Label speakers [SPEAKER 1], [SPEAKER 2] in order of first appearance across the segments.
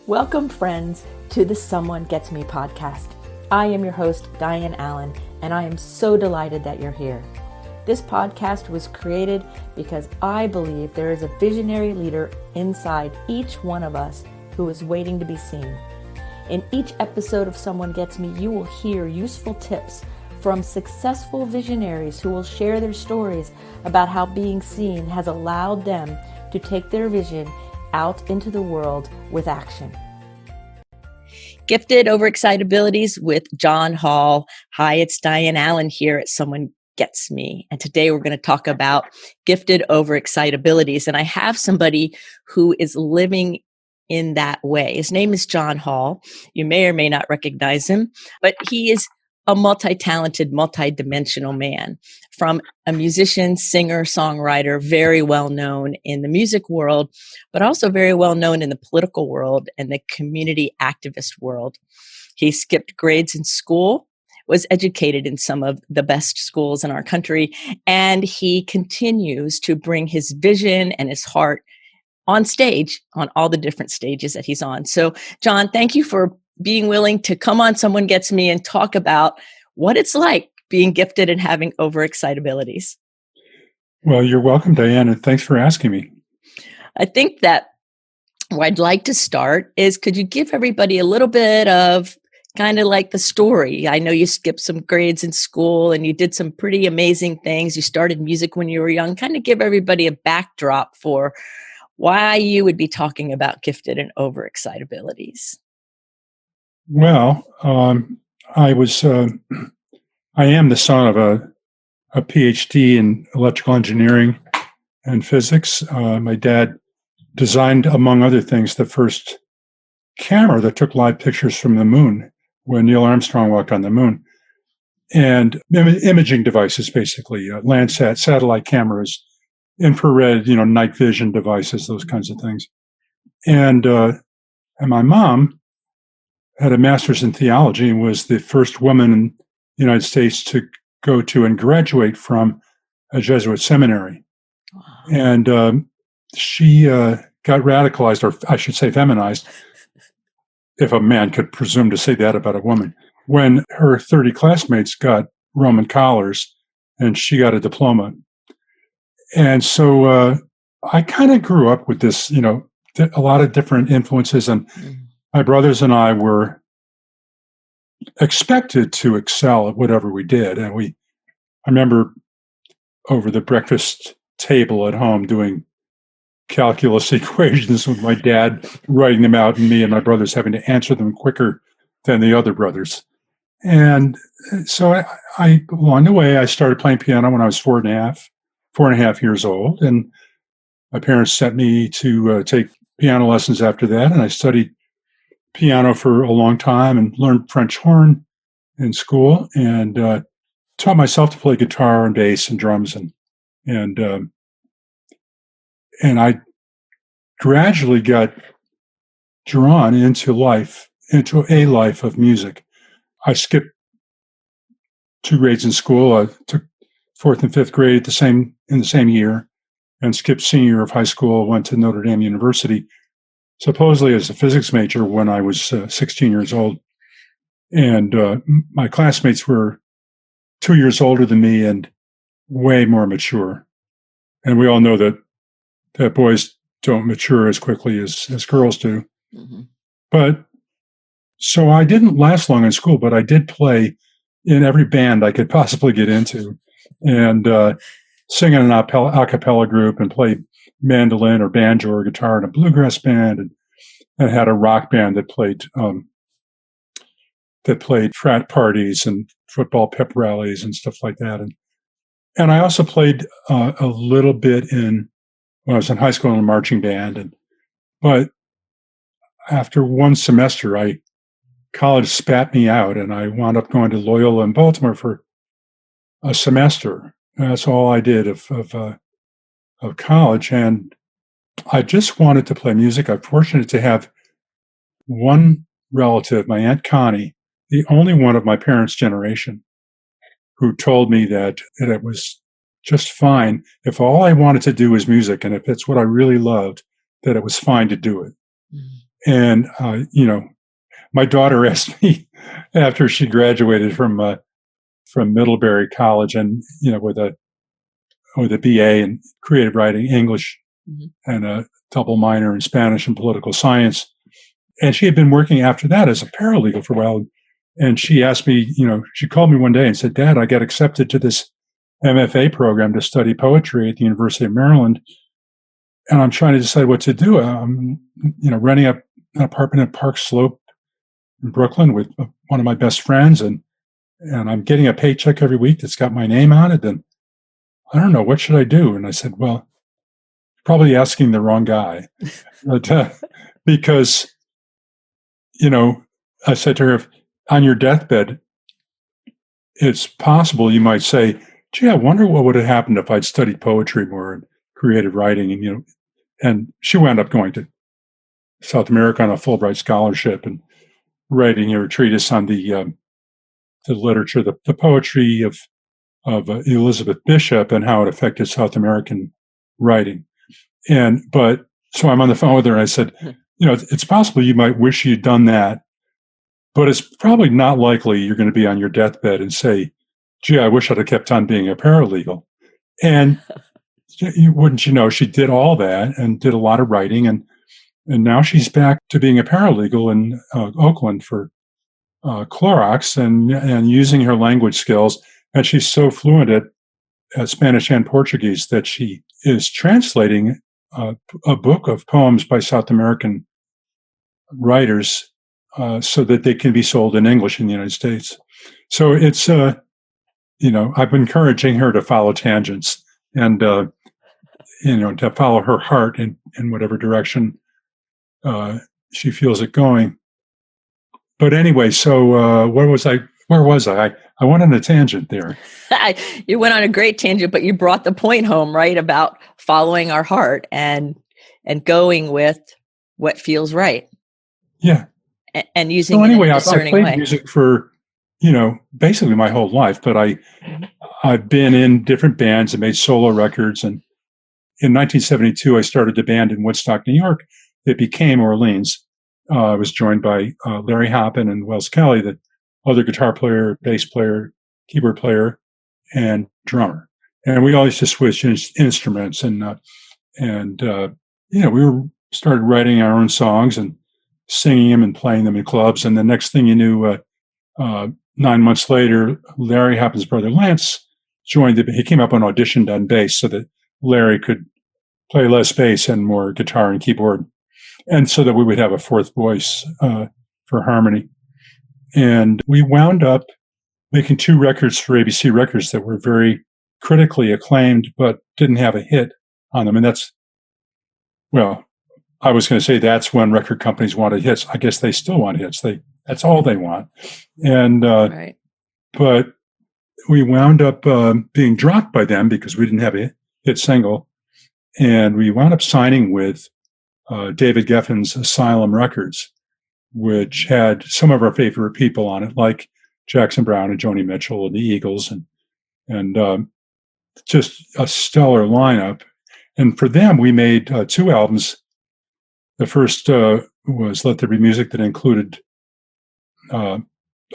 [SPEAKER 1] Welcome, friends, to the Someone Gets Me podcast. I am your host, Dianne A, and I am so delighted that you're here. This podcast was created because I believe there is a visionary leader inside each one of us who is waiting to be seen. In each episode of Someone Gets Me, you will hear useful tips from successful visionaries who will share their stories about how being seen has allowed them to take their vision out into the world with action. Gifted Overexcitabilities with John Hall. Hi, it's Dianne A here at Someone Gets Me. And today we're going to talk about gifted overexcitabilities. And I have somebody who is living in that way. His name is John Hall. You may or may not recognize him, but he is a multi-talented, multi-dimensional man. From a musician, singer, songwriter, very well known in the music world, but also very well known in the political world and the community activist world. He skipped grades in school, was educated in some of the best schools in our country, and he continues to bring his vision and his heart on stage, on all the different stages that he's on. So, John, thank you for being willing to come on Someone Gets Me and talk about what it's like being gifted and having overexcitabilities.
[SPEAKER 2] Well, you're welcome, Diane, and thanks for asking me.
[SPEAKER 1] I think that where I'd like to start is, could you give everybody a little bit of kind of like the story? I know you skipped some grades in school and you did some pretty amazing things. You started music when you were young. Kind of give everybody a backdrop for why you would be talking about gifted and overexcitabilities.
[SPEAKER 2] Well, I am the son of a PhD in electrical engineering and physics. My dad designed, among other things, the first camera that took live pictures from the moon when Neil Armstrong walked on the moon. And imaging devices, basically, Landsat, satellite cameras, infrared, night vision devices, those kinds of things. And my mom had a master's in theology and was the first woman in the United States to go to and graduate from a Jesuit seminary. Wow. And she got radicalized, or I should say feminized, if a man could presume to say that about a woman, when her 30 classmates got Roman collars and she got a diploma. And so I kind of grew up with this, a lot of different influences, and my brothers and I were expected to excel at whatever we did. And I remember over the breakfast table at home doing calculus equations with my dad writing them out and me and my brothers having to answer them quicker than the other brothers. And so along the way, I started playing piano when I was 4.5 years old. And my parents sent me to take piano lessons after that. And I studied piano for a long time and learned French horn in school, and taught myself to play guitar and bass and drums, and I gradually got drawn into a life of music. I skipped 2 grades in school. I took 4th and 5th grade in the same year, and skipped senior year of high school. Went to Notre Dame University, supposedly as a physics major, when I was 16 years old. And my classmates were 2 years older than me and way more mature. And we all know that boys don't mature as quickly as girls do. Mm-hmm. But so I didn't last long in school, but I did play in every band I could possibly get into, and sing in an a cappella group, and played mandolin or banjo or guitar in a bluegrass band, and had a rock band that played frat parties and football pep rallies and stuff like that. And I also played a little bit when I was in high school in a marching band. But after one semester, college spat me out, and I wound up going to Loyola in Baltimore for a semester. And that's all I did of college. And I just wanted to play music. I'm fortunate to have one relative, my Aunt Connie, the only one of my parents' generation, who told me that it was just fine if all I wanted to do was music, and if it's what I really loved, that it was fine to do it. Mm-hmm. And, my daughter asked me after she graduated from Middlebury College and, with a BA in creative writing, English, and a double minor in Spanish and political science. And she had been working after that as a paralegal for a while. And she asked me, she called me one day and said, Dad, I got accepted to this MFA program to study poetry at the University of Maryland. And I'm trying to decide what to do. I'm, renting an apartment at Park Slope in Brooklyn with one of my best friends. And I'm getting a paycheck every week that's got my name on it. And I don't know, what should I do? And I said, well, probably asking the wrong guy. But, because, I said to her, if on your deathbed, it's possible you might say, gee, I wonder what would have happened if I'd studied poetry more and creative writing. And, and she wound up going to South America on a Fulbright scholarship and writing her treatise on the literature, the poetry of Elizabeth Bishop and how it affected South American writing. But so I'm on the phone with her and I said, it's possible you might wish you'd done that, but it's probably not likely you're going to be on your deathbed and say, gee, I wish I'd have kept on being a paralegal. And wouldn't you know, she did all that and did a lot of writing. And now she's back to being a paralegal in Oakland for Clorox and using her language skills. And she's so fluent at Spanish and Portuguese that she is translating a book of poems by South American writers so that they can be sold in English in the United States. So it's, I've been encouraging her to follow tangents and, to follow her heart in whatever direction she feels it going. But anyway, so where was I? I went on a tangent there.
[SPEAKER 1] You went on a great tangent, but you brought the point home, right? About following our heart and going with what feels right.
[SPEAKER 2] Yeah.
[SPEAKER 1] And using it in a discerning way.
[SPEAKER 2] I played music for, basically my whole life, but I've been in different bands and made solo records. And in 1972, I started a band in Woodstock, New York that became Orleans. I was joined by Larry Hoppin and Wells Kelly, the other guitar player, bass player, keyboard player, and drummer. And we always just switched instruments. And we started writing our own songs and singing them and playing them in clubs. And the next thing you knew, 9 months later, Larry Hoppin's brother Lance joined he came up and auditioned on bass so that Larry could play less bass and more guitar and keyboard. And so that we would have a fourth voice for harmony. And we wound up making 2 records for ABC Records that were very critically acclaimed, but didn't have a hit on them. And I was going to say that's when record companies wanted hits. I guess they still want hits. That's all they want. And
[SPEAKER 1] right.
[SPEAKER 2] But we wound up being dropped by them because we didn't have a hit single. And we wound up signing with David Geffen's Asylum Records, which had some of our favorite people on it, like Jackson Browne and Joni Mitchell and the Eagles, and just a stellar lineup. And for them, we made 2 albums. The first was Let There Be Music, that included a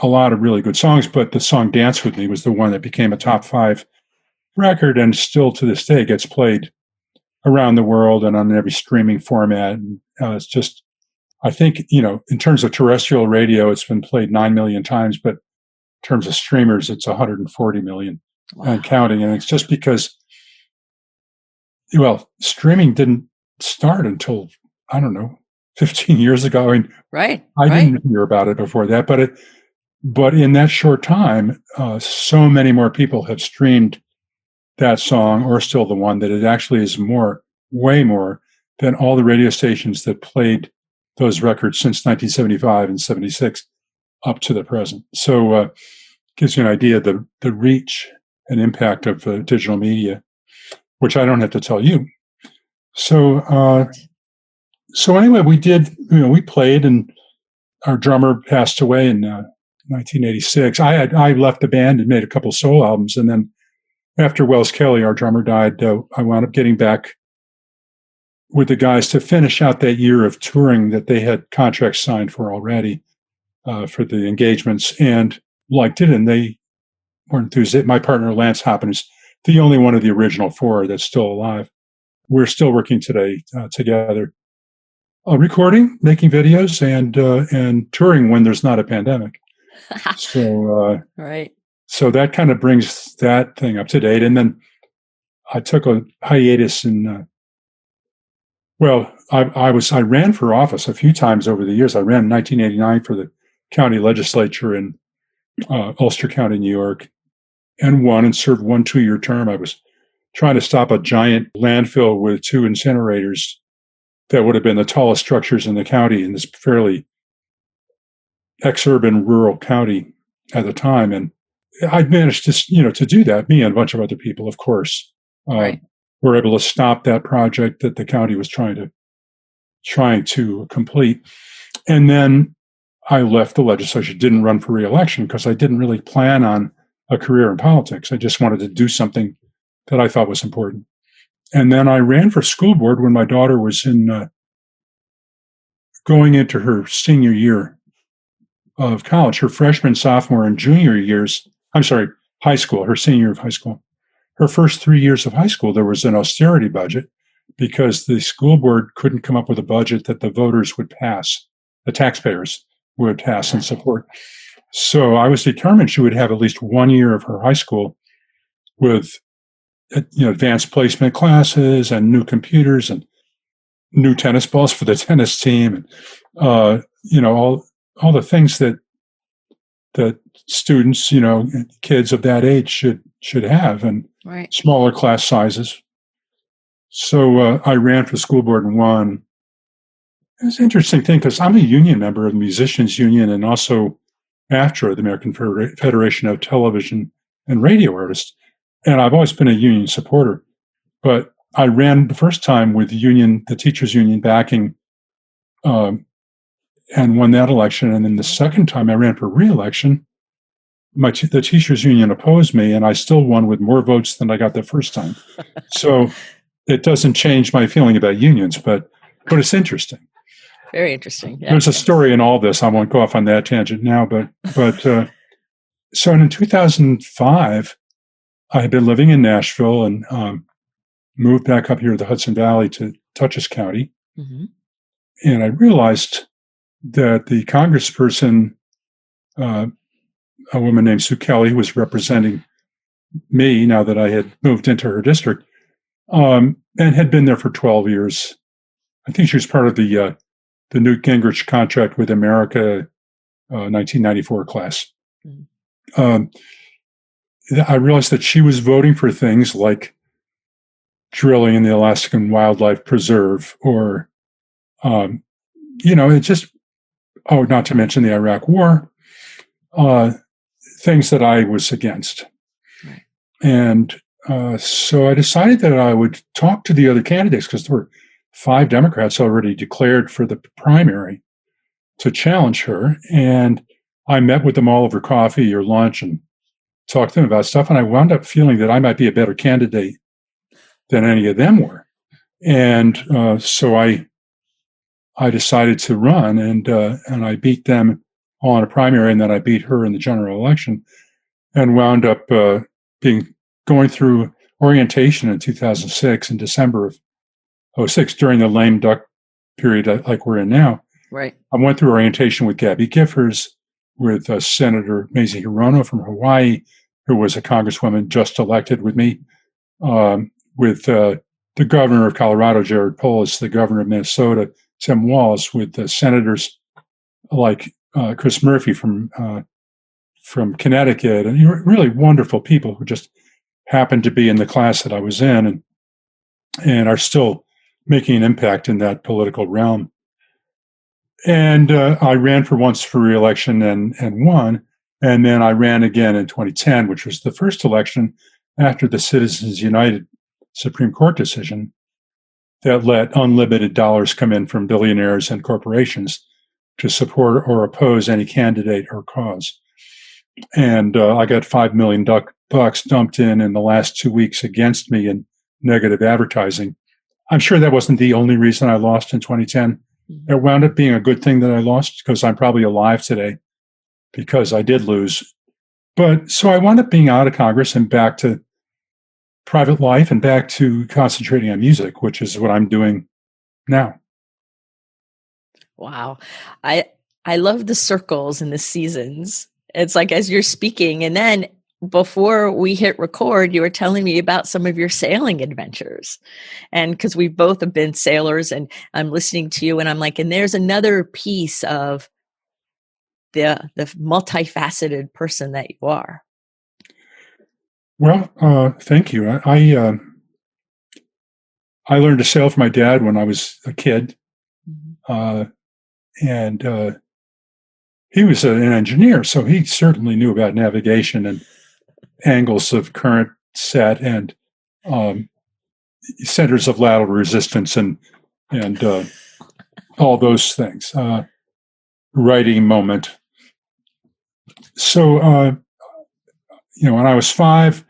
[SPEAKER 2] lot of really good songs, but the song Dance With Me was the one that became a top 5 record and still to this day gets played around the world and on every streaming format. And it's just, I think, in terms of terrestrial radio, it's been played 9 million times, but in terms of streamers, it's 140 million and counting. And it's just because, streaming didn't start until, 15 years ago. I mean,
[SPEAKER 1] right.
[SPEAKER 2] I didn't hear about it before that, but in that short time, so many more people have streamed that song, or still the one, that it actually is way more than all the radio stations that played those records since 1975 and 76 up to the present. So gives you an idea of the reach and impact of digital media, which I don't have to tell you. So anyway, we played, and our drummer passed away in 1986. I left the band and made a couple solo albums, and then after Wells Kelly, our drummer, died, I wound up getting back with the guys to finish out that year of touring that they had contracts signed for already for the engagements, and liked it, and they were enthused. My partner, Lance Hoppen, is the only one of the original four that's still alive. We're still working today together, recording, making videos, and touring when there's not a pandemic. So,
[SPEAKER 1] right.
[SPEAKER 2] So that kind of brings that thing up to date. And then I took a hiatus in. I ran for office a few times over the years. I ran in 1989 for the county legislature in Ulster County, New York, and won and served 1 2-year term. I was trying to stop a giant landfill with 2 incinerators that would have been the tallest structures in the county in this fairly ex-urban rural county at the time. And I'd managed to do that. Me and a bunch of other people, of course,
[SPEAKER 1] right.
[SPEAKER 2] were able to stop that project that the county was trying to complete. And then I left the legislature, didn't run for re-election because I didn't really plan on a career in politics. I just wanted to do something that I thought was important. And then I ran for school board when my daughter was going into her senior year of college, her freshman, sophomore, and junior years. I'm sorry, high school, her senior year of high school. Her first 3 years of high school, there was an austerity budget because the school board couldn't come up with a budget that the voters would pass, the taxpayers would pass and support. So I was determined she would have at least 1 year of her high school with advanced placement classes and new computers and new tennis balls for the tennis team, and all the things that students, kids of that age should have, and
[SPEAKER 1] right.
[SPEAKER 2] Smaller class sizes. So I ran for school board and won. It's an interesting thing because I'm a union member of the Musicians Union and also AFTRA, the American Federation of Television and Radio Artists. And I've always been a union supporter. But I ran the first time with the teachers union backing, and won that election. And then the second time I ran for re-election, the teachers union opposed me, and I still won with more votes than I got the first time. So it doesn't change my feeling about unions, but it's interesting.
[SPEAKER 1] Very interesting. Yeah.
[SPEAKER 2] There's a story in all this. I won't go off on that tangent now, but so in 2005, I had been living in Nashville and moved back up here to the Hudson Valley to Dutchess County.
[SPEAKER 1] Mm-hmm.
[SPEAKER 2] And I realized that the congressperson, a woman named Sue Kelly, who was representing me now that I had moved into her district, and had been there for 12 years. I think she was part of the Newt Gingrich contract with America 1994 class. Mm-hmm. I realized that she was voting for things like drilling in the Alaskan Wildlife Preserve, or, not to mention the Iraq War, things that I was against. Right. And so I decided that I would talk to the other candidates because there were 5 Democrats already declared for the primary to challenge her. And I met with them all over coffee or lunch and talked to them about stuff. And I wound up feeling that I might be a better candidate than any of them were. And so I decided to run, and I beat them all in a primary, and then I beat her in the general election, and wound up going through orientation in 2006, in December of 2006, during the lame duck period like we're in now.
[SPEAKER 1] Right.
[SPEAKER 2] I went through orientation with Gabby Giffords, with Senator Mazie Hirono from Hawaii, who was a congresswoman just elected with me, with the governor of Colorado, Jared Polis, the governor of Minnesota, Tim Walz, with senators like Chris Murphy from Connecticut, and really wonderful people who just happened to be in the class that I was in, and are still making an impact in that political realm. And I ran once for re-election and won. And then I ran again in 2010, which was the first election after the Citizens United Supreme Court decision that let unlimited dollars come in from billionaires and corporations to support or oppose any candidate or cause. And I got $5 million bucks dumped in the last 2 weeks against me in negative advertising. I'm sure that wasn't the only reason I lost in 2010.
[SPEAKER 1] Mm-hmm.
[SPEAKER 2] It wound up being a good thing that I lost because I'm probably alive today because I did lose. But so I wound up being out of Congress and back to private life and back to concentrating on music, which is what I'm doing now.
[SPEAKER 1] Wow. I love the circles and the seasons. It's like as you're speaking, and then before we hit record, you were telling me about some of your sailing adventures. And because we both have been sailors, and I'm listening to you and I'm like, and there's another piece of the multifaceted person that you are.
[SPEAKER 2] Well, thank you. I learned to sail from my dad when I was a kid, and he was an engineer, so he certainly knew about navigation and angles of current set and centers of lateral resistance and all those things. Writing moment. So, when I was 5,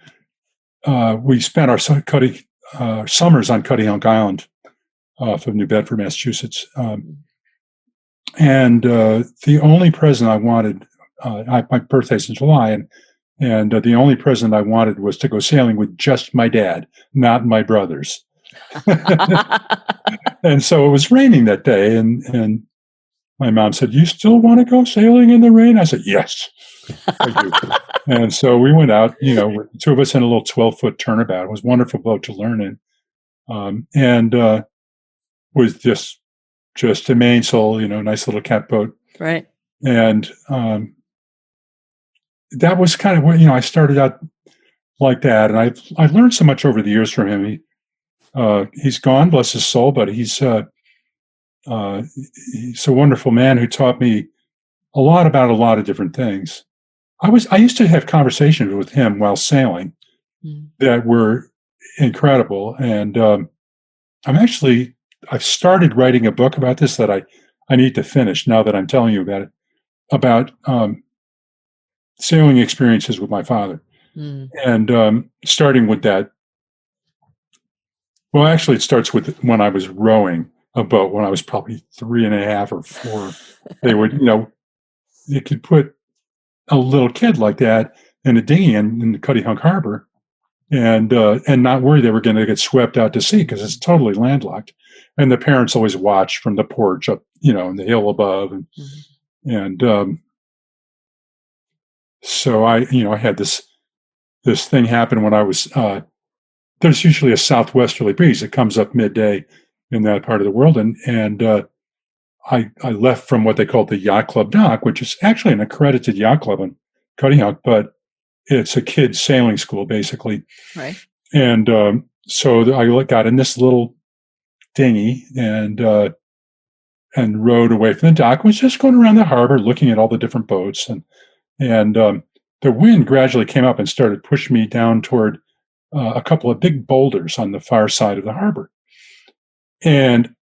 [SPEAKER 2] we spent our summers on Cutty Hunk Island off of New Bedford, Massachusetts. And the only present I wanted, my birthday's in July, and the only present I wanted was to go sailing with just my dad, not my brothers. And so it was raining that day, and my mom said, "You still want to go sailing in the rain?" I said, "Yes, I do." And so we went out, with the two of us in a little 12-foot turnabout. It was a wonderful boat to learn in. And was just a mainsail, nice little cat boat.
[SPEAKER 1] Right.
[SPEAKER 2] And that was kind of what, I started out like that. And I learned so much over the years from him. He's gone, bless his soul, but he's a wonderful man who taught me a lot about a lot of different things. I used to have conversations with him while sailing that were incredible. And I've started writing a book about this that I need to finish now that I'm telling you about it, about sailing experiences with my father. And starting with that, well, actually, it starts with when I was rowing a boat when I was probably 3.5 or 4. They would, you could put a little kid like that in a dinghy in the Cutty Hunk Harbor and not worry they were going to get swept out to sea because it's totally landlocked. And the parents always watch from the porch up, in the hill above. And so I had this thing happen when I was, there's usually a southwesterly breeze that comes up midday in that part of the world. And I left from what they call the Yacht Club dock, which is actually an accredited yacht club in Cutty Hunk, but it's a kids sailing school basically.
[SPEAKER 1] Right.
[SPEAKER 2] And so I got in this little dinghy and rowed away from the dock. Was just going around the harbor, looking at all the different boats, and the wind gradually came up and started pushing me down toward a couple of big boulders on the far side of the harbor. And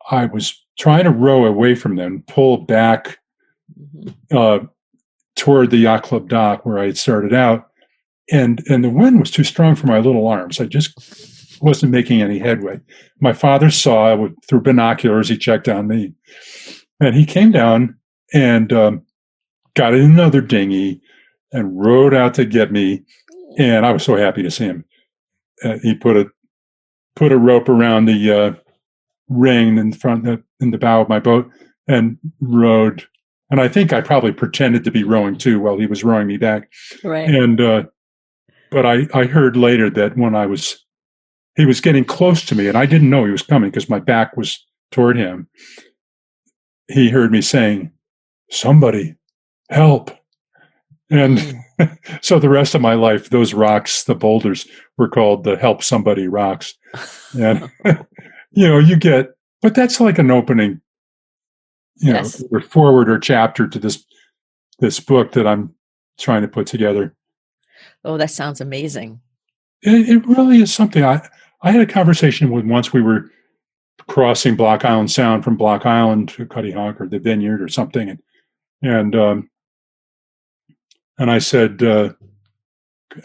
[SPEAKER 2] I was trying to row away from them, pull back toward the yacht club dock where I had started out, and the wind was too strong for my little arms. I just wasn't making any headway. My father saw through binoculars. He checked on me, and he came down and got in another dinghy and rowed out to get me. And I was so happy to see him. He put a rope around the ring in the bow of my boat and rowed. And I think I probably pretended to be rowing too while he was rowing me back.
[SPEAKER 1] Right.
[SPEAKER 2] And but I heard later that when he was getting close to me, and I didn't know he was coming because my back was toward him. He heard me saying, "Somebody help." And so the rest of my life, those rocks, the boulders, were called the Help Somebody Rocks. And, but that's like an opening,
[SPEAKER 1] Yes.
[SPEAKER 2] or forward or chapter to this book that I'm trying to put together.
[SPEAKER 1] Oh, that sounds amazing.
[SPEAKER 2] It really is something. I had a conversation with once we were crossing Block Island Sound from Block Island to Cutty Hunk or the Vineyard or something. And I said,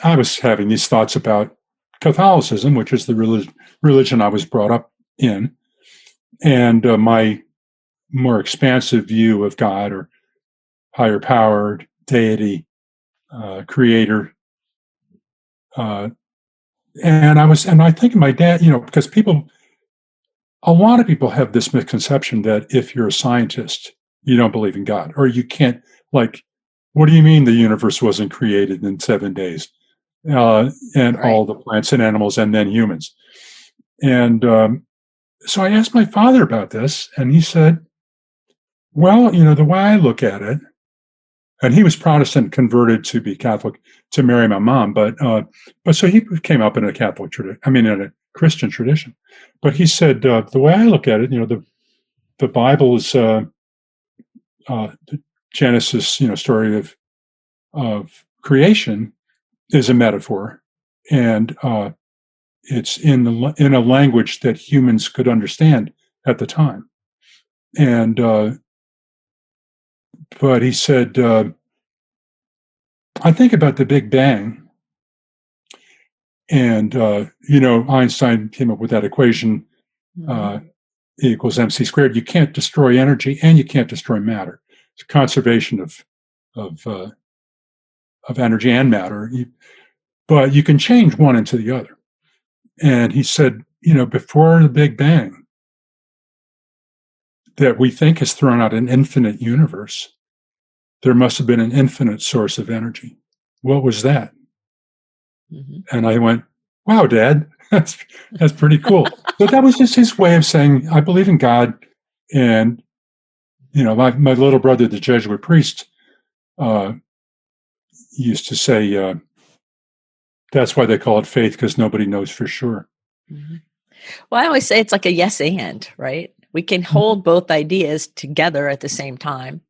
[SPEAKER 2] I was having these thoughts about Catholicism, which is the religion I was brought up in. And my more expansive view of God or higher power, deity, creator. And I think my dad, because a lot of people have this misconception that if you're a scientist, you don't believe in God, or you can't, like, what do you mean the universe wasn't created in 7 days? And
[SPEAKER 1] Right.
[SPEAKER 2] all the plants and animals and then humans. And so I asked my father about this, and he said, well, the way I look at it, and he was Protestant, converted to be Catholic to marry my mom, but so he came up in a Catholic tradition. I mean, in a Christian tradition. But he said the way I look at it, the Bible is the Genesis, story of creation is a metaphor, and it's in a language that humans could understand at the time. And but he said, I think about the Big Bang, and Einstein came up with that equation, E equals mc squared. You can't destroy energy, and you can't destroy matter. It's a conservation of energy and matter, but you can change one into the other. And he said, before the Big Bang, that we think has thrown out an infinite universe, there must have been an infinite source of energy. What was that? And I went, wow, Dad, that's pretty cool. So that was just his way of saying, I believe in God. And, my little brother, the Jesuit priest, used to say, that's why they call it faith, because nobody knows for sure.
[SPEAKER 1] Well, I always say it's like a yes and, right? We can hold both ideas together at the same time.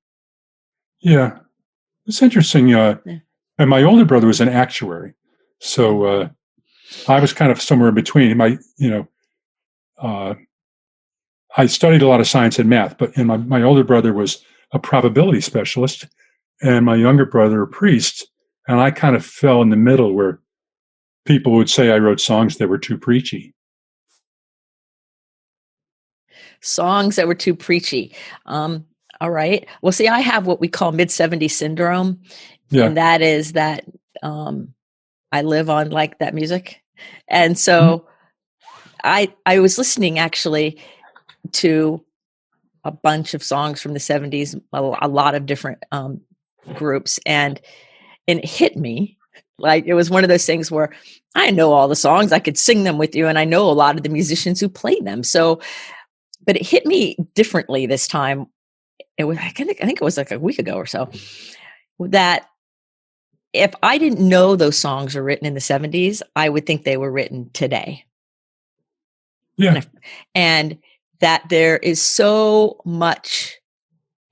[SPEAKER 2] Yeah. It's interesting. And my older brother was an actuary. So I was kind of somewhere in between. I studied a lot of science and math, but my older brother was a probability specialist, and my younger brother a priest. And I kind of fell in the middle, where people would say I wrote songs that were too preachy.
[SPEAKER 1] Songs that were too preachy. All right. Well, see, I have what we call mid-70s syndrome.
[SPEAKER 2] Yeah.
[SPEAKER 1] And that is that I live on like that music. And so I was listening actually to a bunch of songs from the 70s, a lot of different groups, and it hit me. Like, it was one of those things where I know all the songs, I could sing them with you, and I know a lot of the musicians who played them. So, but it hit me differently this time. It was, I think it was like a week ago or so, that if I didn't know those songs were written in the 70s, I would think they were written today.
[SPEAKER 2] Yeah.
[SPEAKER 1] And that there is so much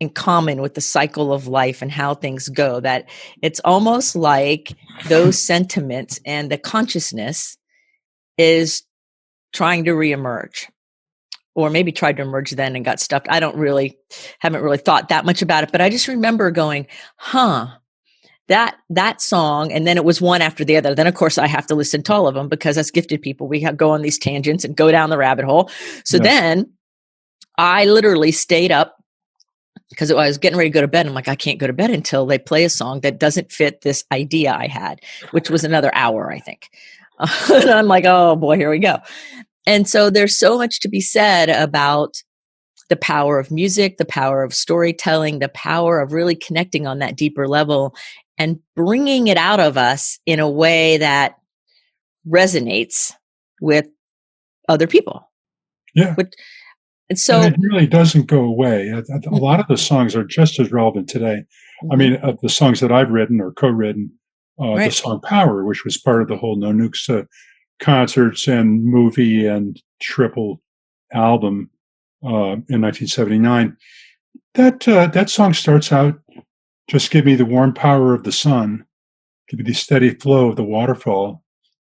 [SPEAKER 1] in common with the cycle of life and how things go, that it's almost like those sentiments and the consciousness is trying to reemerge, or maybe tried to emerge then and got stuck. I haven't really thought that much about it, but I just remember going, that song. And then it was one after the other. Then of course I have to listen to all of them, because as gifted people, we go on these tangents and go down the rabbit hole. So then I literally stayed up, because I was getting ready to go to bed. I'm like, I can't go to bed until they play a song that doesn't fit this idea I had, which was another hour, I think. And I'm like, oh boy, here we go. And so there's so much to be said about the power of music, the power of storytelling, the power of really connecting on that deeper level and bringing it out of us in a way that resonates with other people.
[SPEAKER 2] Yeah.
[SPEAKER 1] And so
[SPEAKER 2] it really doesn't go away. A lot of the songs are just as relevant today. I mean, of the songs that I've written or co-written, the song Power, which was part of the whole No Nukes concerts and movie and triple album in 1979, that song starts out, just give me the warm power of the sun, give me the steady flow of the waterfall,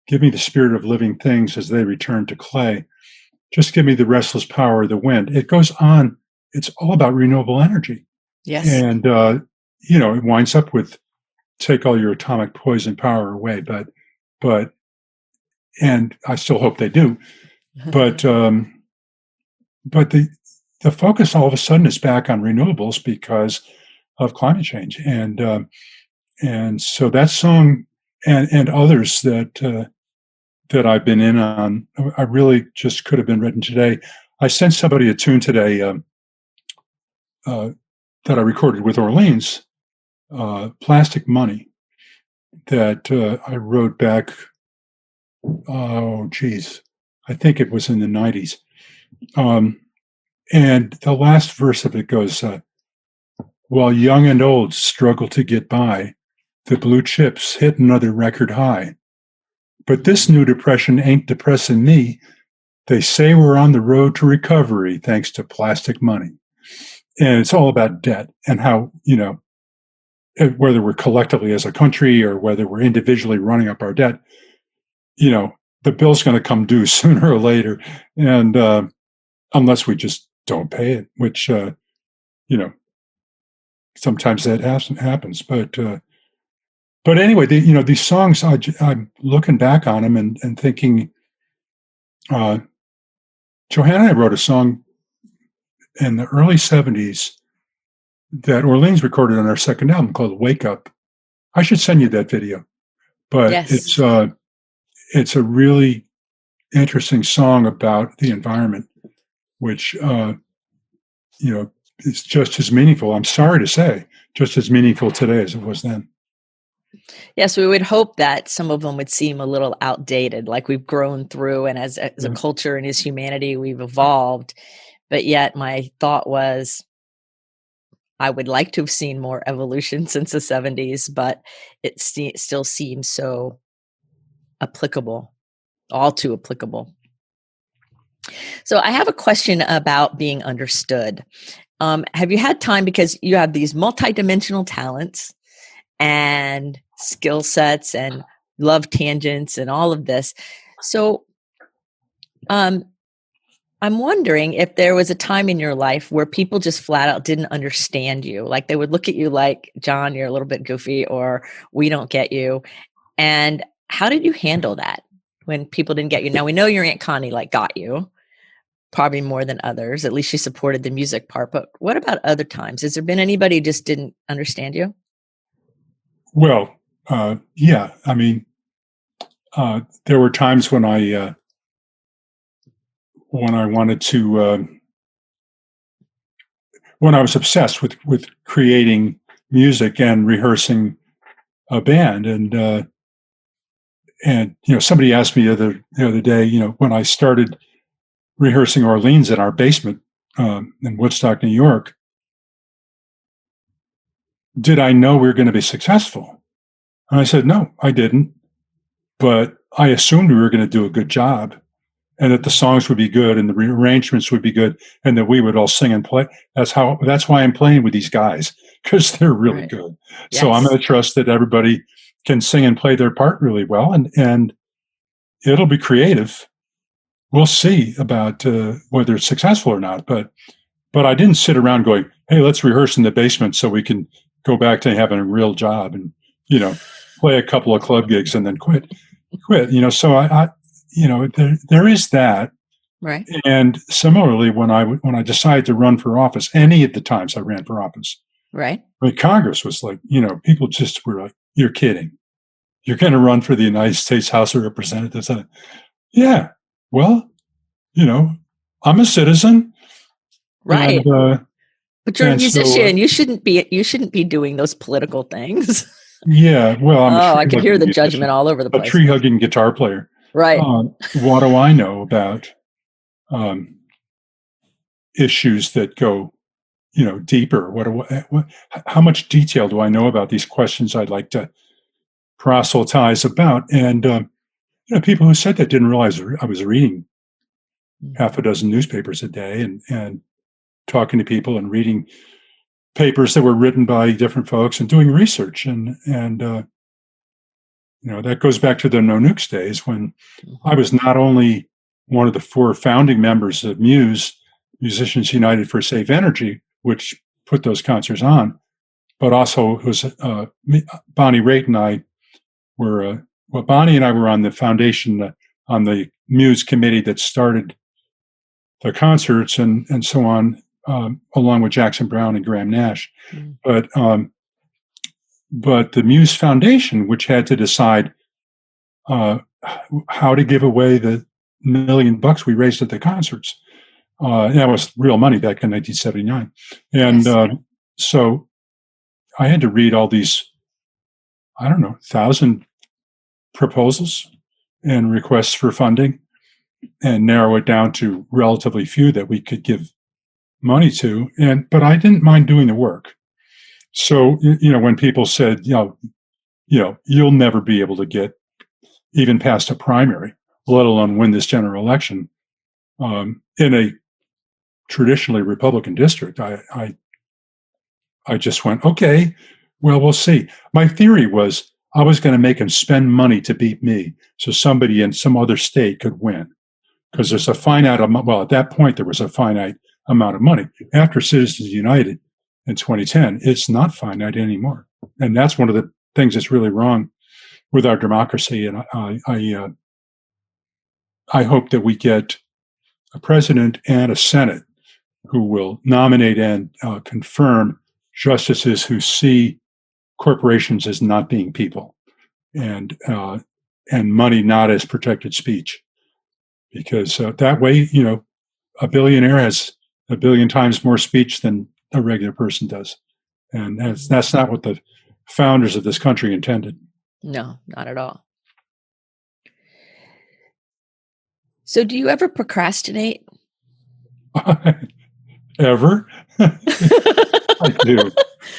[SPEAKER 2] give me the spirit of living things as they return to clay. Just give me the restless power of the wind. It goes on. It's all about renewable energy.
[SPEAKER 1] Yes.
[SPEAKER 2] And, it winds up with take all your atomic poison power away. But, and I still hope they do. But but the focus all of a sudden is back on renewables because of climate change, and so that song and others that I've been in on, I really just could have been written today. I sent somebody a tune today that I recorded with Orleans, "Plastic Money," that I wrote back. Oh, geez, I think it was in the '90s. And the last verse of it goes, "While young and old struggle to get by, the blue chips hit another record high. But this new depression ain't depressing me. They say we're on the road to recovery thanks to plastic money." And it's all about debt and how, whether we're collectively as a country or whether we're individually running up our debt, the bill's going to come due sooner or later. And unless we just don't pay it, which, sometimes that happens. But anyway, these songs, I'm looking back on them and thinking, Johanna and I wrote a song in the early '70s that Orleans recorded on our second album called "Wake Up." I should send you that video, but
[SPEAKER 1] Yes.
[SPEAKER 2] it's a really interesting song about the environment, which is just as meaningful. I'm sorry to say, just as meaningful today as it was then.
[SPEAKER 1] Yes, we would hope that some of them would seem a little outdated, like we've grown through, and as a
[SPEAKER 2] Yeah.
[SPEAKER 1] culture and as humanity, we've evolved. But yet, my thought was, I would like to have seen more evolution since the '70s, but it still seems so applicable, all too applicable. So, I have a question about being understood. Have you had time, because you have these multidimensional talents and skill sets and love tangents and all of this? So, um, I'm wondering if there was a time in your life where people just flat out didn't understand you. Like they would look at you like, "John, you're a little bit goofy," or "We don't get you." And how did you handle that when people didn't get you? Now we know your Aunt Connie got you, probably more than others. At least she supported the music part. But what about other times? Has there been anybody who just didn't understand you?
[SPEAKER 2] Well, yeah. I mean, there were times when I wanted to when I was obsessed with creating music and rehearsing a band, and somebody asked me the other day, when I started rehearsing Orleans in our basement in Woodstock, New York, did I know we were going to be successful? And I said, no, I didn't, but I assumed we were going to do a good job, and that the songs would be good and the arrangements would be good and that we would all sing and play. That's why I'm playing with these guys, because they're really
[SPEAKER 1] Right.
[SPEAKER 2] good.
[SPEAKER 1] Yes.
[SPEAKER 2] So I'm going to trust that everybody can sing and play their part really well, and it'll be creative. We'll see about whether it's successful or not. But I didn't sit around going, "Hey, let's rehearse in the basement so we can go back to having a real job and play a couple of club gigs and then quit." So I there is that.
[SPEAKER 1] Right.
[SPEAKER 2] And similarly, when I decided to run for office, any of the times I ran for office,
[SPEAKER 1] Right.
[SPEAKER 2] I mean, Congress was like, people just were like, "You're kidding. You're going to run for the United States House of Representatives?" Yeah. Well, I'm a citizen.
[SPEAKER 1] Right. But you're a
[SPEAKER 2] And so,
[SPEAKER 1] musician. You shouldn't be doing those political things.
[SPEAKER 2] yeah, well, I'm a
[SPEAKER 1] Oh,
[SPEAKER 2] tree
[SPEAKER 1] I could hear
[SPEAKER 2] hugging
[SPEAKER 1] the
[SPEAKER 2] musician,
[SPEAKER 1] judgment all over the
[SPEAKER 2] a
[SPEAKER 1] place.
[SPEAKER 2] tree hugging guitar player.
[SPEAKER 1] Right.
[SPEAKER 2] What do I know about um, issues that go, deeper? How much detail do I know about these questions I'd like to proselytize about? And people who said that didn't realize I was reading half a dozen newspapers a day and talking to people and reading papers that were written by different folks and doing research, and that goes back to the No Nukes days when I was not only one of the 4 founding members of Musicians United for Safe Energy, which put those concerts on, but also it was Bonnie Raitt and I were Bonnie and I were on the foundation on the Muse committee that started the concerts and so on, along with Jackson Browne and Graham Nash.
[SPEAKER 1] Mm.
[SPEAKER 2] But the Muse Foundation, which had to decide how to give away the $1 million we raised at the concerts, that was real money back in 1979, and
[SPEAKER 1] Yes.
[SPEAKER 2] So I had to read all these, I don't know, 1,000 proposals and requests for funding, and narrow it down to relatively few that we could give money to. But I didn't mind doing the work. So, when people said, you'll never be able to get even past a primary, let alone win this general election, in a traditionally Republican district, I just went, okay, well, we'll see. My theory was I was going to make them spend money to beat me, so somebody in some other state could win. Because there's a finite amount. Well, at that point, there was a finite amount of money. After Citizens United in 2010, it's not finite anymore. And that's one of the things that's really wrong with our democracy. And I hope that we get a president and a Senate who will nominate and confirm justices who see corporations as not being people, and money not as protected speech. Because that way, a billionaire has 1 billion times more speech than a regular person does. And that's not what the founders of this country intended.
[SPEAKER 1] No, not at all. So do you ever procrastinate?
[SPEAKER 2] Ever? I do.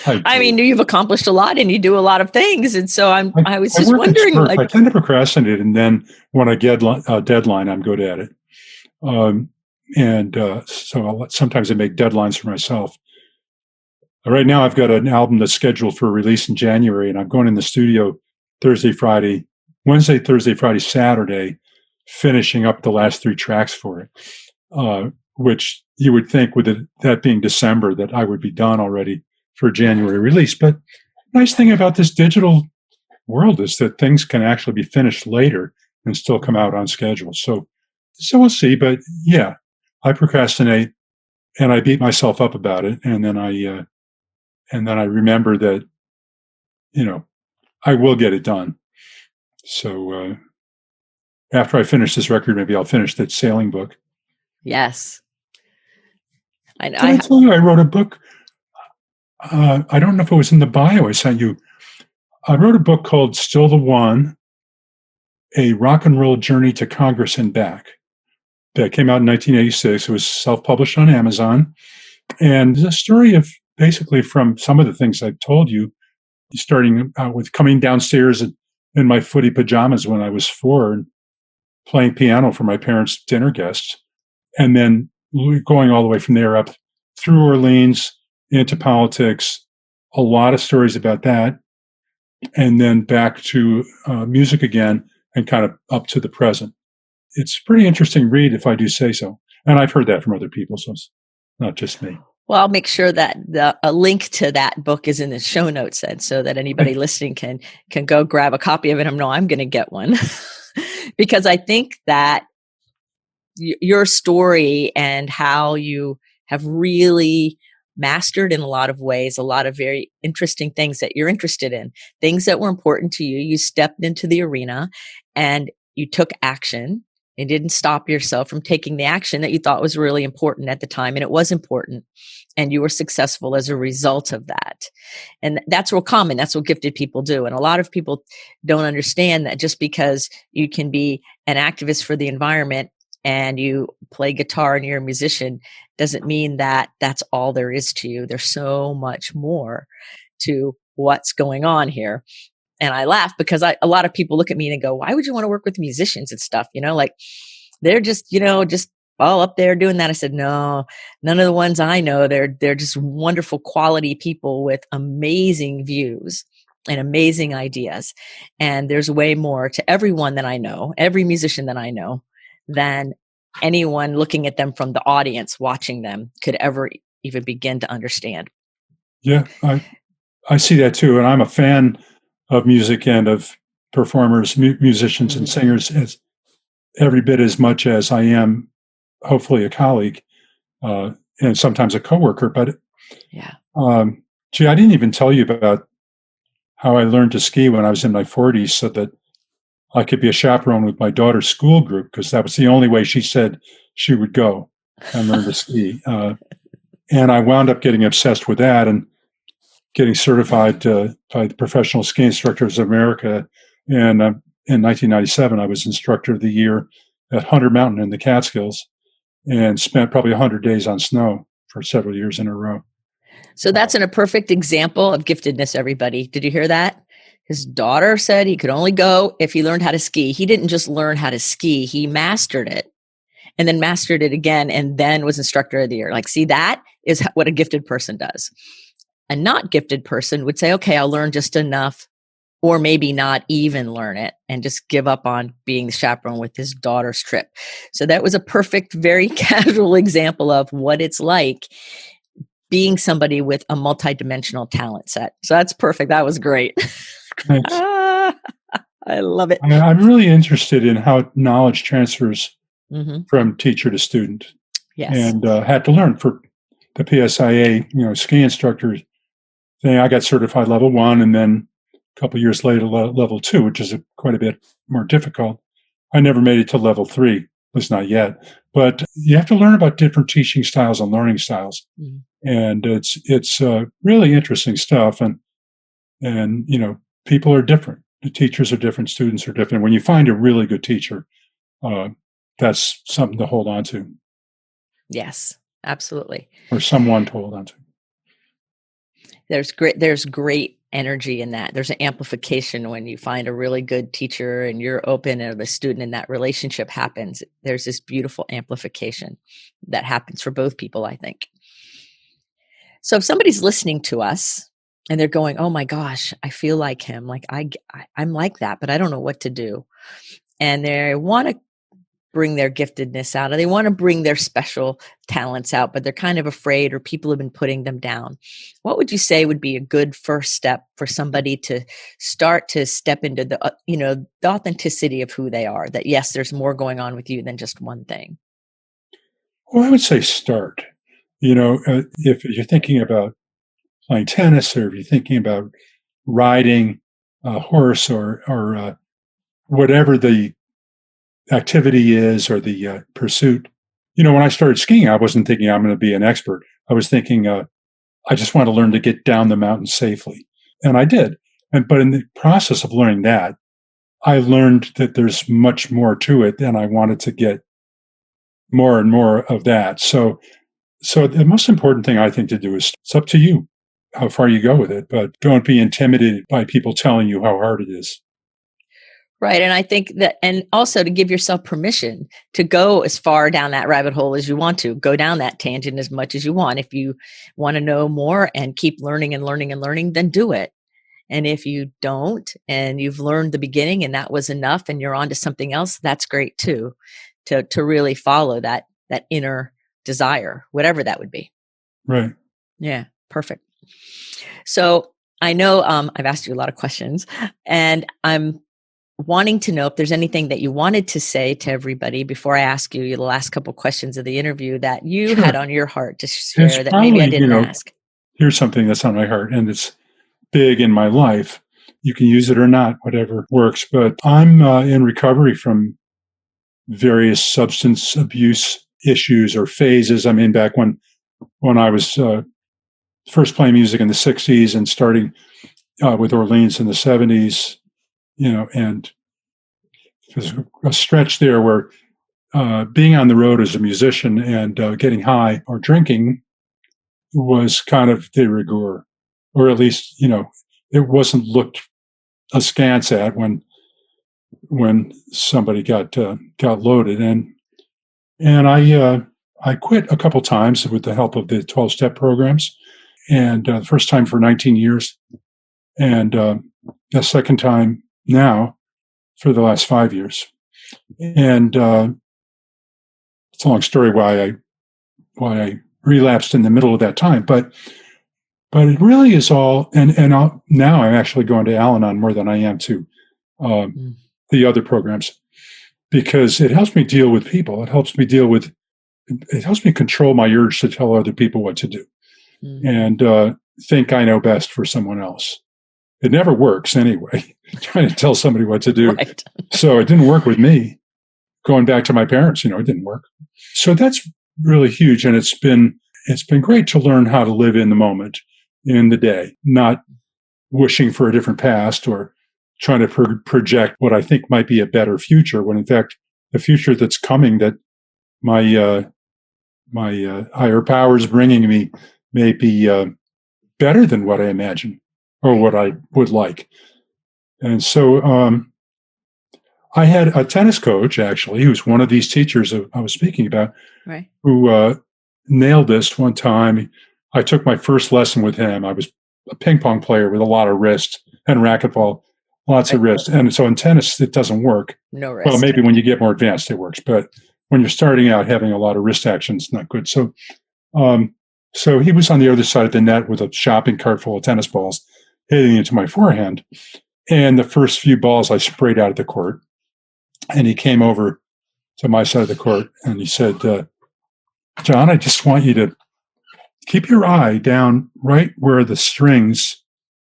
[SPEAKER 1] I mean, you've accomplished a lot and you do a lot of things. And so I was just wondering,
[SPEAKER 2] I tend to procrastinate. And then when I get a deadline, I'm good at it. So sometimes I make deadlines for myself. Right now, I've got an album that's scheduled for release in January, and I'm going in the studio Wednesday, Thursday, Friday, Saturday, finishing up the last 3 tracks for it, which you would think with that being December that I would be done already for January release. But nice thing about this digital world is that things can actually be finished later and still come out on schedule. So we'll see. But yeah, I procrastinate and I beat myself up about it. And then I remember that, I will get it done. So after I finish this record, maybe I'll finish that sailing book.
[SPEAKER 1] Yes.
[SPEAKER 2] Did I tell you I wrote a book? I don't know if it was in the bio I sent you. I wrote a book called Still the One, A Rock and Roll Journey to Congress and Back. That came out in 1986. It was self-published on Amazon. And it's a story of basically from some of the things I've told you, starting out with coming downstairs in my footy pajamas when I was 4 and playing piano for my parents' dinner guests, and then going all the way from there up through Orleans into politics, a lot of stories about that, and then back to music again and kind of up to the present. It's a pretty interesting read, if I do say so. And I've heard that from other people, so it's not just me.
[SPEAKER 1] Well, I'll make sure that a link to that book is in the show notes then, so that anybody listening can go grab a copy of it. I'm going to get one because I think that your story and how you have really mastered in a lot of ways, a lot of very interesting things that you're interested in, things that were important to you. You stepped into the arena and you took action and didn't stop yourself from taking the action that you thought was really important at the time. And it was important. And you were successful as a result of that. And that's real common. That's what gifted people do. And a lot of people don't understand that just because you can be an activist for the environment and you play guitar and you're a musician doesn't mean that that's all there is to you. There's so much more to what's going on here. And I laugh because a lot of people look at me and go, why would you want to work with musicians and stuff? Like they're just, just all up there doing that. I said, no, none of the ones I know. They're just wonderful quality people with amazing views and amazing ideas. And there's way more to everyone that I know, every musician that I know, than anyone looking at them from the audience watching them could ever even begin to understand.
[SPEAKER 2] Yeah, I see that too. And I'm a fan of music and of performers, musicians and singers as every bit as much as I am hopefully a colleague, and sometimes a coworker. But
[SPEAKER 1] Yeah.
[SPEAKER 2] gee, I didn't even tell you about how I learned to ski when I was in my 40s, so that I could be a chaperone with my daughter's school group, because that was the only way she said she would go and learn to ski. And I wound up getting obsessed with that and getting certified by the Professional Ski Instructors of America. And in 1997, I was Instructor of the Year at Hunter Mountain in the Catskills, and spent probably 100 days on snow for several years in a row.
[SPEAKER 1] So that's a perfect example of giftedness, everybody. Did you hear that? His daughter said he could only go if he learned how to ski. He didn't just learn how to ski, he mastered it and then mastered it again and then was Instructor of the Year. Like, see, that is what a gifted person does. A not gifted person would say, okay, I'll learn just enough, or maybe not even learn it and just give up on being the chaperone with his daughter's trip. So that was a perfect, very casual example of what it's like being somebody with a multidimensional talent set. So that's perfect. That was great. I love it.
[SPEAKER 2] I'm really interested in how knowledge transfers
[SPEAKER 1] Mm-hmm.
[SPEAKER 2] from teacher to student.
[SPEAKER 1] Yes.
[SPEAKER 2] And had to learn for the PSIA, ski instructor thing. I got certified level 1, and then a couple of years later, level 2, which is quite a bit more difficult. I never made it to level 3, at least not yet. But you have to learn about different teaching styles and learning styles. Mm-hmm. And it's really interesting stuff. And people are different. The teachers are different. Students are different. When you find a really good teacher, that's something to hold on to.
[SPEAKER 1] Yes, absolutely.
[SPEAKER 2] Or someone to hold on to.
[SPEAKER 1] There's great energy in that. There's an amplification when you find a really good teacher and you're open, or the student, and that relationship happens. There's this beautiful amplification that happens for both people, I think. So if somebody's listening to us and they're going, oh my gosh, I feel like him. Like I'm like that, but I don't know what to do. And they want to bring their giftedness out, or they want to bring their special talents out, but they're kind of afraid, or people have been putting them down. What would you say would be a good first step for somebody to start to step into the, the authenticity of who they are? That yes, there's more going on with you than just one thing.
[SPEAKER 2] Well, I would say start. If you're thinking about playing tennis, or if you're thinking about riding a horse, or whatever the activity is, or the pursuit. When I started skiing, I wasn't thinking I'm going to be an expert. I was thinking I just want to learn to get down the mountain safely, and I did. But in the process of learning that, I learned that there's much more to it, and I wanted to get more and more of that. So the most important thing I think to do is, it's up to you how far you go with it, but don't be intimidated by people telling you how hard it is.
[SPEAKER 1] Right. And I think that, and also to give yourself permission to go as far down that rabbit hole as you want to, go down that tangent as much as you want. If you want to know more and keep learning and learning and learning, then do it. And if you don't, and you've learned the beginning and that was enough and you're on to something else, that's great too, to really follow that inner desire, whatever that would be.
[SPEAKER 2] Right.
[SPEAKER 1] Yeah. Perfect. So I know I've asked you a lot of questions, and I'm wanting to know if there's anything that you wanted to say to everybody before I ask you the last couple of questions of the interview that you had on your heart to share, that probably, maybe I didn't ask.
[SPEAKER 2] Here's something that's on my heart, and it's big in my life. You can use it or not, whatever works. But I'm in recovery from various substance abuse issues or phases. I mean, back when I was first playing music in the 60s and starting with Orleans in the 70s, and there's a stretch there where being on the road as a musician and getting high or drinking was kind of de rigueur, or at least, it wasn't looked askance at when somebody got loaded. And I quit a couple times with the help of the 12-step programs, and the first time for 19 years, and the second time now for the last 5 years. And it's a long story why I relapsed in the middle of that time, but it really is all. And now I'm actually going to Al-Anon more than I am to the other programs, because it helps me deal with people. It helps me deal with it helps me control my urge to tell other people what to do and think I know best for someone else. It never works anyway, trying to tell somebody what to do.
[SPEAKER 1] Right.
[SPEAKER 2] So it didn't work with me. Going back to my parents, it didn't work. So that's really huge. And it's been great to learn how to live in the moment, in the day, not wishing for a different past or trying to project what I think might be a better future, when in fact, the future that's coming that my higher power is bringing me may be better than what I imagine or what I would like. And so I had a tennis coach, actually, who's one of these teachers I was speaking about,
[SPEAKER 1] Right.
[SPEAKER 2] who nailed this one time. I took my first lesson with him. I was a ping pong player with a lot of wrist, and racquetball, lots of wrist. And so in tennis, it doesn't work.
[SPEAKER 1] No wrist.
[SPEAKER 2] Well, maybe when you get more advanced, it works. But when you're starting out, having a lot of wrist action is not good. So so he was on the other side of the net with a shopping cart full of tennis balls hitting into my forehand. And the first few balls I sprayed out of the court. And he came over to my side of the court and he said, John, I just want you to keep your eye down right where the strings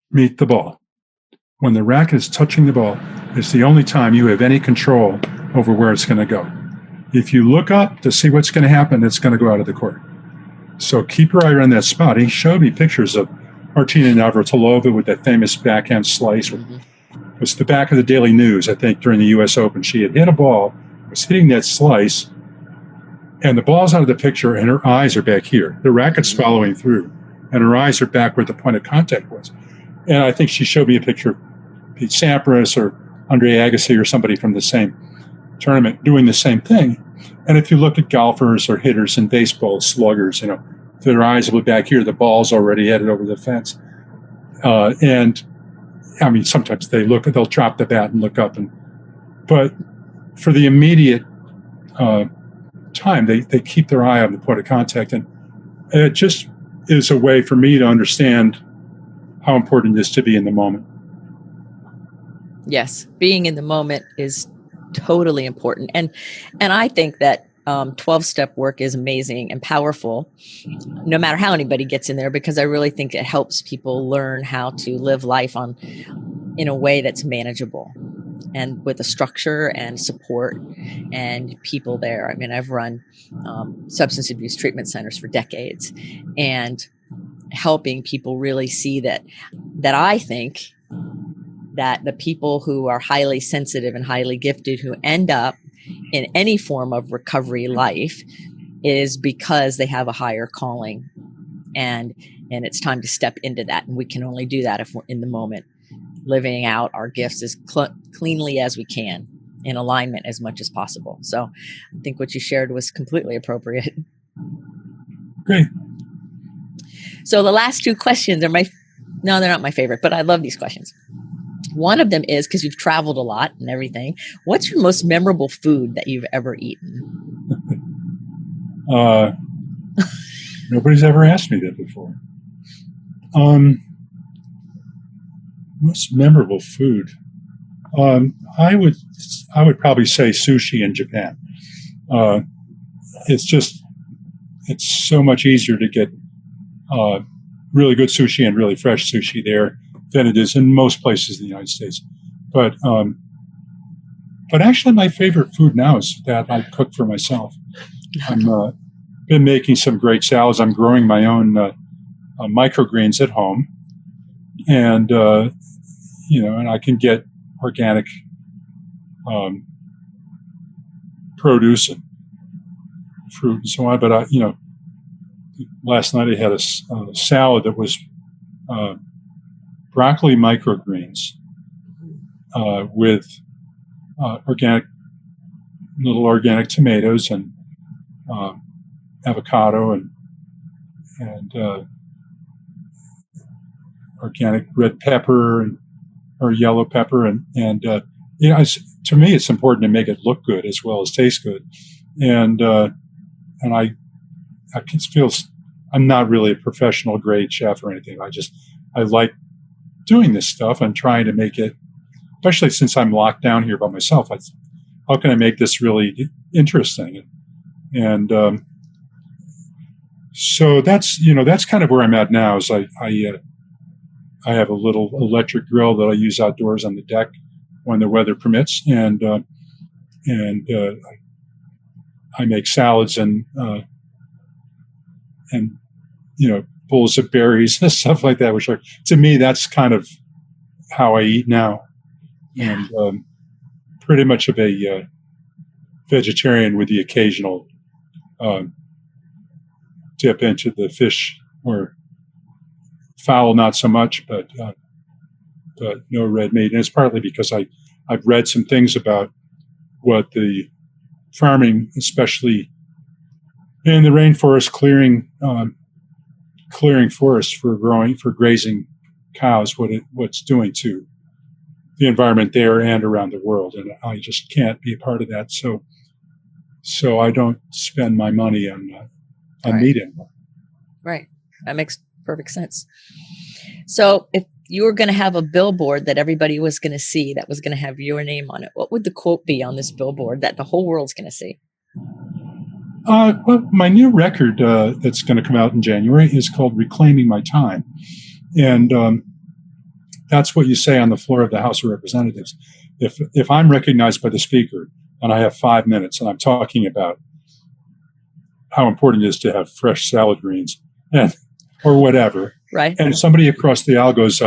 [SPEAKER 2] meet the ball. When the racket is touching the ball, it's the only time you have any control over where it's going to go. If you look up to see what's going to happen, it's going to go out of the court. So keep your eye around that spot. He showed me pictures of Martina Navratilova with that famous backhand slice. It was the back of the Daily News, I think, during the U.S. Open. She had hit a ball, was hitting that slice, and the ball's out of the picture, and her eyes are back here. The racket's following through, and her eyes are back where the point of contact was. And I think she showed me a picture of Pete Sampras or Andre Agassi or somebody from the same tournament doing the same thing. And if you look at golfers or hitters in baseball, sluggers, their eyes will be back here. The ball's already headed over the fence. And I mean, sometimes they'll drop the bat and look up. But for the immediate time, they keep their eye on the point of contact. And it just is a way for me to understand how important it is to be in the moment.
[SPEAKER 1] Yes, being in the moment is totally important. And I think that 12-step work is amazing and powerful, no matter how anybody gets in there, because I really think it helps people learn how to live life in a way that's manageable and with a structure and support and people there. I mean, I've run substance abuse treatment centers for decades, and helping people really see that I think that the people who are highly sensitive and highly gifted who end up in any form of recovery life is because they have a higher calling, and it's time to step into that. And we can only do that if we're in the moment, living out our gifts as cleanly as we can, in alignment as much as possible. So I think what you shared was completely appropriate.
[SPEAKER 2] Great.
[SPEAKER 1] So the last two questions are no, they're not my favorite, but I love these questions. One of them is, because you've traveled a lot and everything, what's your most memorable food that you've ever eaten?
[SPEAKER 2] Nobody's ever asked me that before. Most memorable food. I would probably say sushi in Japan. It's so much easier to get really good sushi and really fresh sushi there than it is in most places in the United States. But actually, my favorite food now is that I cook for myself. I've been making some great salads. I'm growing my own microgreens at home, and and I can get organic produce and fruit and so on. But last night I had a salad that was broccoli microgreens with little organic tomatoes and avocado and organic red pepper or yellow pepper and to me it's important to make it look good as well as taste good, and I feel I'm not really a professional grade chef or anything. I like doing this stuff and trying to make it, especially since I'm locked down here by myself. How can I make this really interesting? And So that's kind of where I'm at now. Is I have a little electric grill that I use outdoors on the deck when the weather permits, and I make salads and bowls of berries and stuff like that. Which are, to me, that's kind of how I eat now,
[SPEAKER 1] Yeah.
[SPEAKER 2] and pretty much of a vegetarian with the occasional dip into the fish or fowl, not so much, but no red meat. And it's partly because I've read some things about what the farming, especially in the rainforest, clearing forests for grazing cows, what's doing to the environment there and around the world. And I just can't be a part of that. So I don't spend my money on meat anymore.
[SPEAKER 1] Right. That makes perfect sense. So if you were going to have a billboard that everybody was going to see that was going to have your name on it, what would the quote be on this billboard that the whole world's going to see?
[SPEAKER 2] Well, my new record that's going to come out in January is called Reclaiming My Time. And that's what you say on the floor of the House of Representatives. If I'm recognized by the speaker and I have 5 minutes and I'm talking about how important it is to have fresh salad greens or whatever,
[SPEAKER 1] right?
[SPEAKER 2] And somebody across the aisle goes,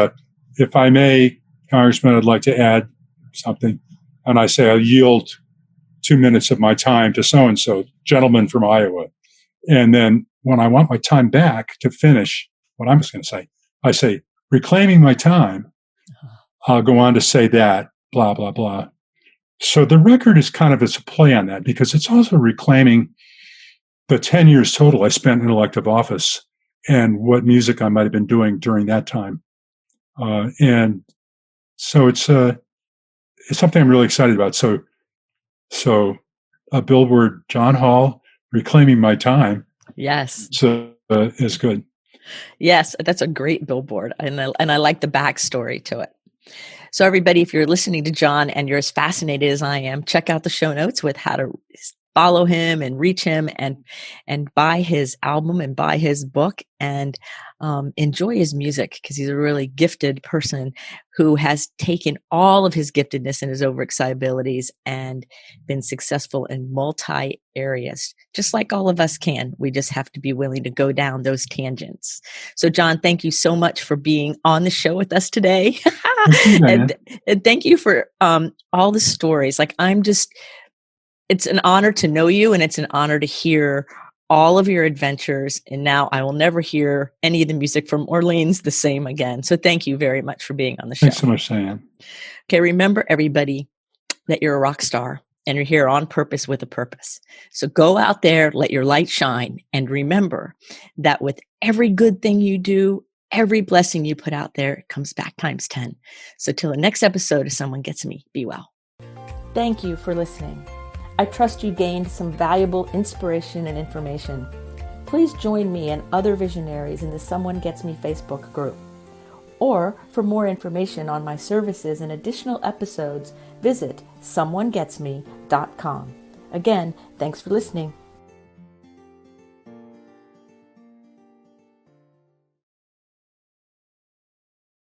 [SPEAKER 2] if I may, Congressman, I'd like to add something. And I say, I'll yield 2 minutes of my time to so-and-so, gentleman from Iowa. And then when I want my time back to finish what I'm going to say, I say, reclaiming my time. I'll go on to say that, blah, blah, blah. So the record is kind of, it's a play on that because it's also reclaiming the 10 years total I spent in elective office and what music I might have been doing during that time. And so it's something I'm really excited about. So a billboard, John Hall, reclaiming my time.
[SPEAKER 1] Yes.
[SPEAKER 2] So is good.
[SPEAKER 1] Yes, that's a great billboard. And I like the backstory to it. So everybody, if you're listening to John and you're as fascinated as I am, check out the show notes with how to follow him and reach him and buy his album and buy his book and enjoy his music because he's a really gifted person who has taken all of his giftedness and his overexcitabilities and been successful in multi areas, just like all of us can. We just have to be willing to go down those tangents. So John, thank you so much for being on the show with us today. and thank you for all the stories. Like it's an honor to know you and it's an honor to hear all of your adventures. And now I will never hear any of the music from Orleans the same again. So thank you very much for being on the show.
[SPEAKER 2] Thanks so much, Diane.
[SPEAKER 1] Okay, remember everybody that you're a rock star and you're here on purpose with a purpose. So go out there, let your light shine, and remember that with every good thing you do, every blessing you put out there, it comes back times 10. So till the next episode of Someone Gets Me, be well. Thank you for listening. I trust you gained some valuable inspiration and information. Please join me and other visionaries in the Someone Gets Me Facebook group. Or for more information on my services and additional episodes, visit someonegetsme.com. Again, thanks for listening.